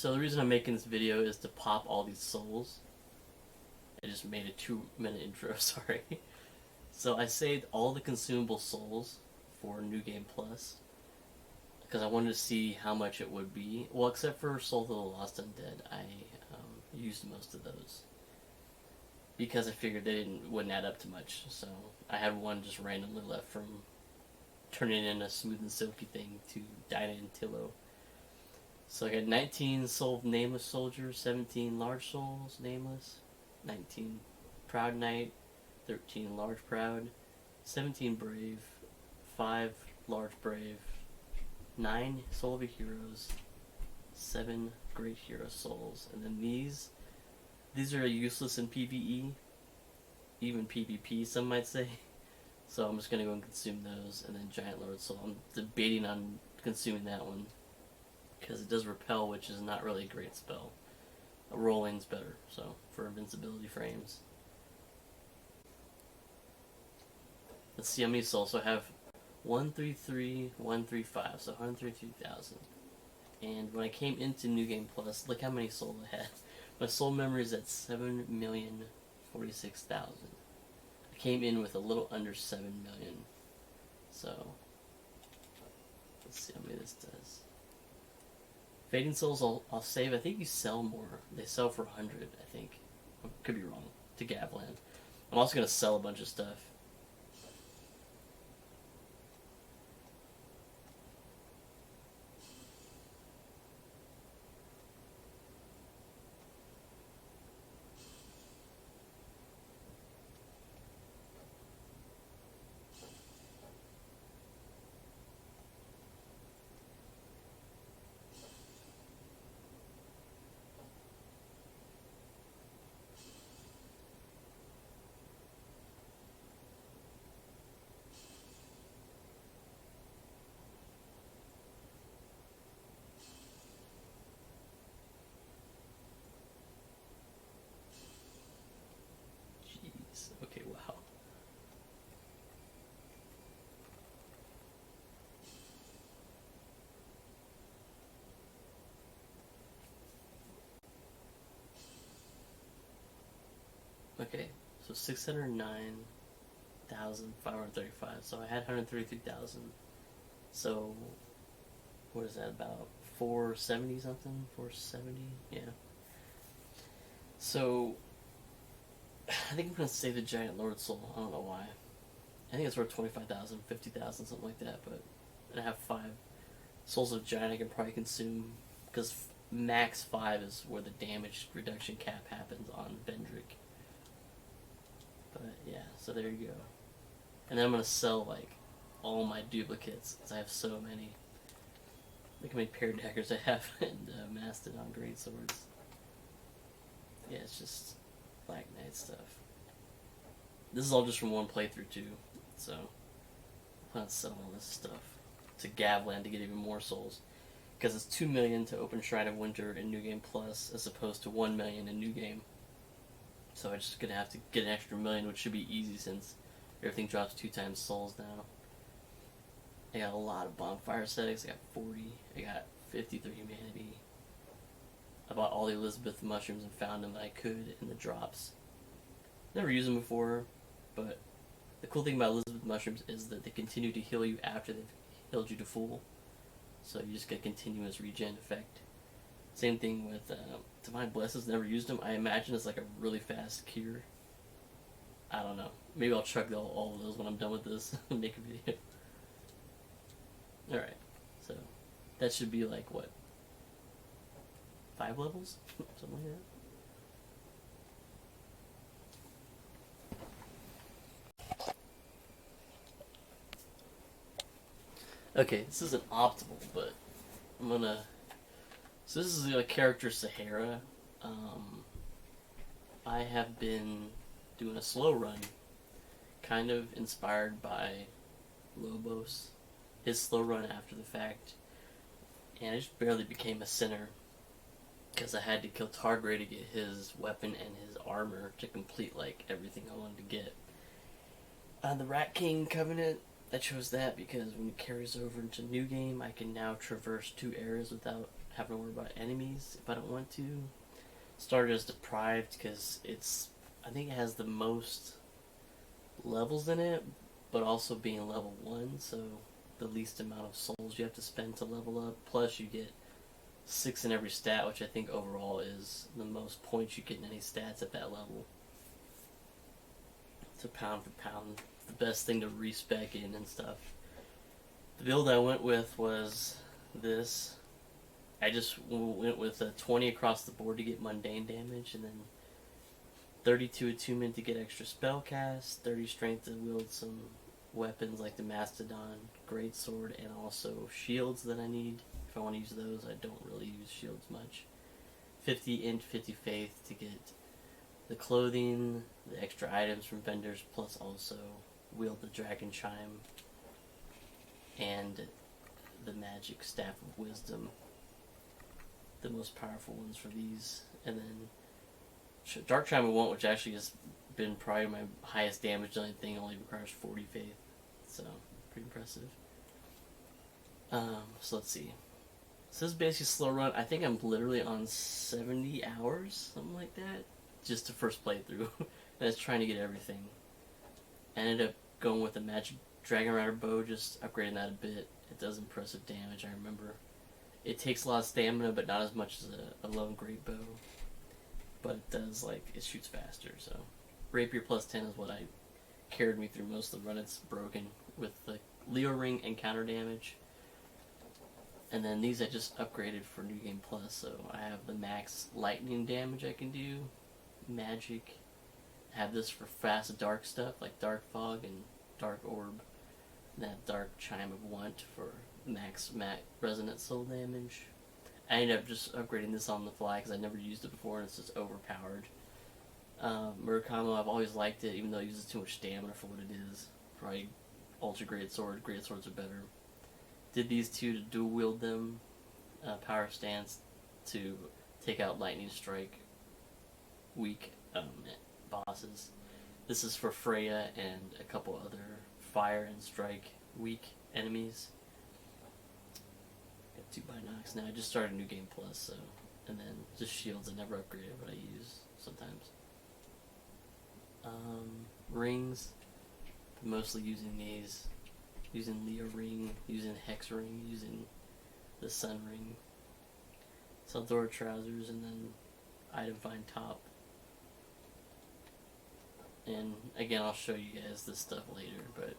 So the reason I'm making this video is to pop all these souls. I just made a 2-minute intro, sorry. So I saved all the consumable souls for New Game Plus because I wanted to see how much it would be. Well, except for Soul of the Lost Undead, I used most of those because I figured they wouldn't add up to much. So I had one just randomly left from turning in a smooth and silky thing to Dinah and Tillo. So I got 19 Soul of Nameless Soldiers, 17 Large Souls, Nameless, 19 Proud Knight, 13 Large Proud, 17 Brave, 5 Large Brave, 9 Soul of a Heroes, 7 Great Hero Souls, and then these are useless in PvE, even PvP some might say, so I'm just going to go and consume those, and then Giant Lord Soul. I'm debating on consuming that one, because it does repel, which is not really a great spell. Rolling's better, so for invincibility frames. Let's see how many souls. So I have 133, 135, so 133,000. And when I came into New Game Plus, look how many souls I had. My soul memory is at 7,046,000. I came in with a little under 7 million. So let's see how many this does. Fading Souls I'll save. I think you sell more. They sell for 100, I think. I could be wrong. To Gavlan. I'm also going to sell a bunch of stuff. Okay, wow. Okay, so 609,535. So I had 133,000. So what is that, about 470 something? 470? Yeah. So I think I'm gonna save the Giant Lord Soul. I don't know why. I think it's worth 25,000, 50,000, something like that. But I have 5 Souls of Giant I can probably consume because max 5 is where the damage reduction cap happens on Vendrick. But yeah, so there you go. And then I'm gonna sell like all my duplicates because I have so many. Look how many paired daggers I have and Mastodon great swords. Yeah, it's just Black Knight stuff. This is all just from one playthrough too, so I'm planning to sell all this stuff to Gavlan to get even more souls, because it's 2 million to open Shrine of Winter in New Game Plus as opposed to 1 million in New Game. So I'm just gonna have to get an extra million, which should be easy since everything drops 2 times souls now. I got a lot of bonfire settings. I got 40. I got 53 humanity. I bought all the Elizabeth mushrooms and found them that I could in the drops. Never used them before, but the cool thing about Elizabeth mushrooms is that they continue to heal you after they've healed you to full. So you just get a continuous regen effect. Same thing with Divine Blesses. Never used them. I imagine it's like a really fast cure. I don't know. Maybe I'll chug all of those when I'm done with this and make a video. Alright, so that should be like what? 5 levels? Something like that. Okay, this isn't optimal, but I'm gonna... So this is a character Sahara. I have been doing a slow run, kind of inspired by Lobos. His slow run after the fact. And I just barely became a sinner, because I had to kill Targray to get his weapon and his armor to complete like everything I wanted to get. The Rat King Covenant, I chose that because when it carries over into New Game, I can now traverse 2 areas without having to worry about enemies if I don't want to. Started as deprived because I think it has the most levels in it, but also being level 1, so the least amount of souls you have to spend to level up. Plus you get 6 in every stat, which I think overall is the most points you get in any stats at that level. So pound for pound, the best thing to respec in and stuff. The build I went with was this. I just went with a 20 across the board to get mundane damage, and then 32 attunement to get extra spell cast, 30 strength to wield some weapons like the Mastodon, Greatsword, and also shields that I need. If I want to use those, I don't really use shields much. 50 int, 50 faith to get the clothing, the extra items from vendors, plus also wield the Dragon Chime and the magic Staff of Wisdom. The most powerful ones for these. And then Dark Chime I want, which actually has been probably my highest damage done thing, only requires 40 faith. So, pretty impressive. So let's see. So this is basically slow run. I think I'm literally on 70 hours, something like that, just to first playthrough. And it's trying to get everything. I ended up going with the Magic Dragon Rider bow, just upgrading that a bit. It does impressive damage, I remember. It takes a lot of stamina, but not as much as a lone great bow. But it does, it shoots faster, so. Rapier plus 10 is what carried me through most of the run. It's broken with the Leo Ring and counter damage. And then these I just upgraded for New Game Plus, so I have the max lightning damage I can do, magic. I have this for fast dark stuff, like Dark Fog and Dark Orb. And that Dark Chime of Want for max resonant soul damage. I ended up just upgrading this on the fly because I never used it before and it's just overpowered. Murakamo, I've always liked it, even though it uses too much stamina for what it is. Probably Ultra Greatsword. Greatswords are better. Did these two to dual wield them. Power Stance to take out Lightning Strike weak bosses. This is for Freya and a couple other Fire and Strike weak enemies. Got 2 Binocs now. I just started New Game Plus, so. And then just shields I never upgraded, but I use sometimes. Rings. Mostly using these. Using Leo Ring, using Hex Ring, using the Sun Ring. Saldora Trousers, and then Item Find Top. And again, I'll show you guys this stuff later, but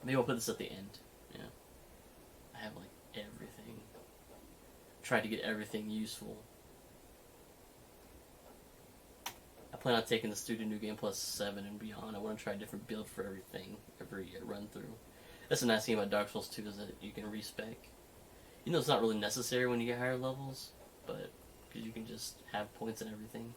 maybe I'll put this at the end. Yeah, I have everything. Tried to get everything useful. I plan on taking this through to New Game Plus 7 and beyond. I want to try a different build for everything, every run through. That's the nice thing about Dark Souls 2 is that you can respec. You know it's not really necessary when you get higher levels, but because you can just have points and everything.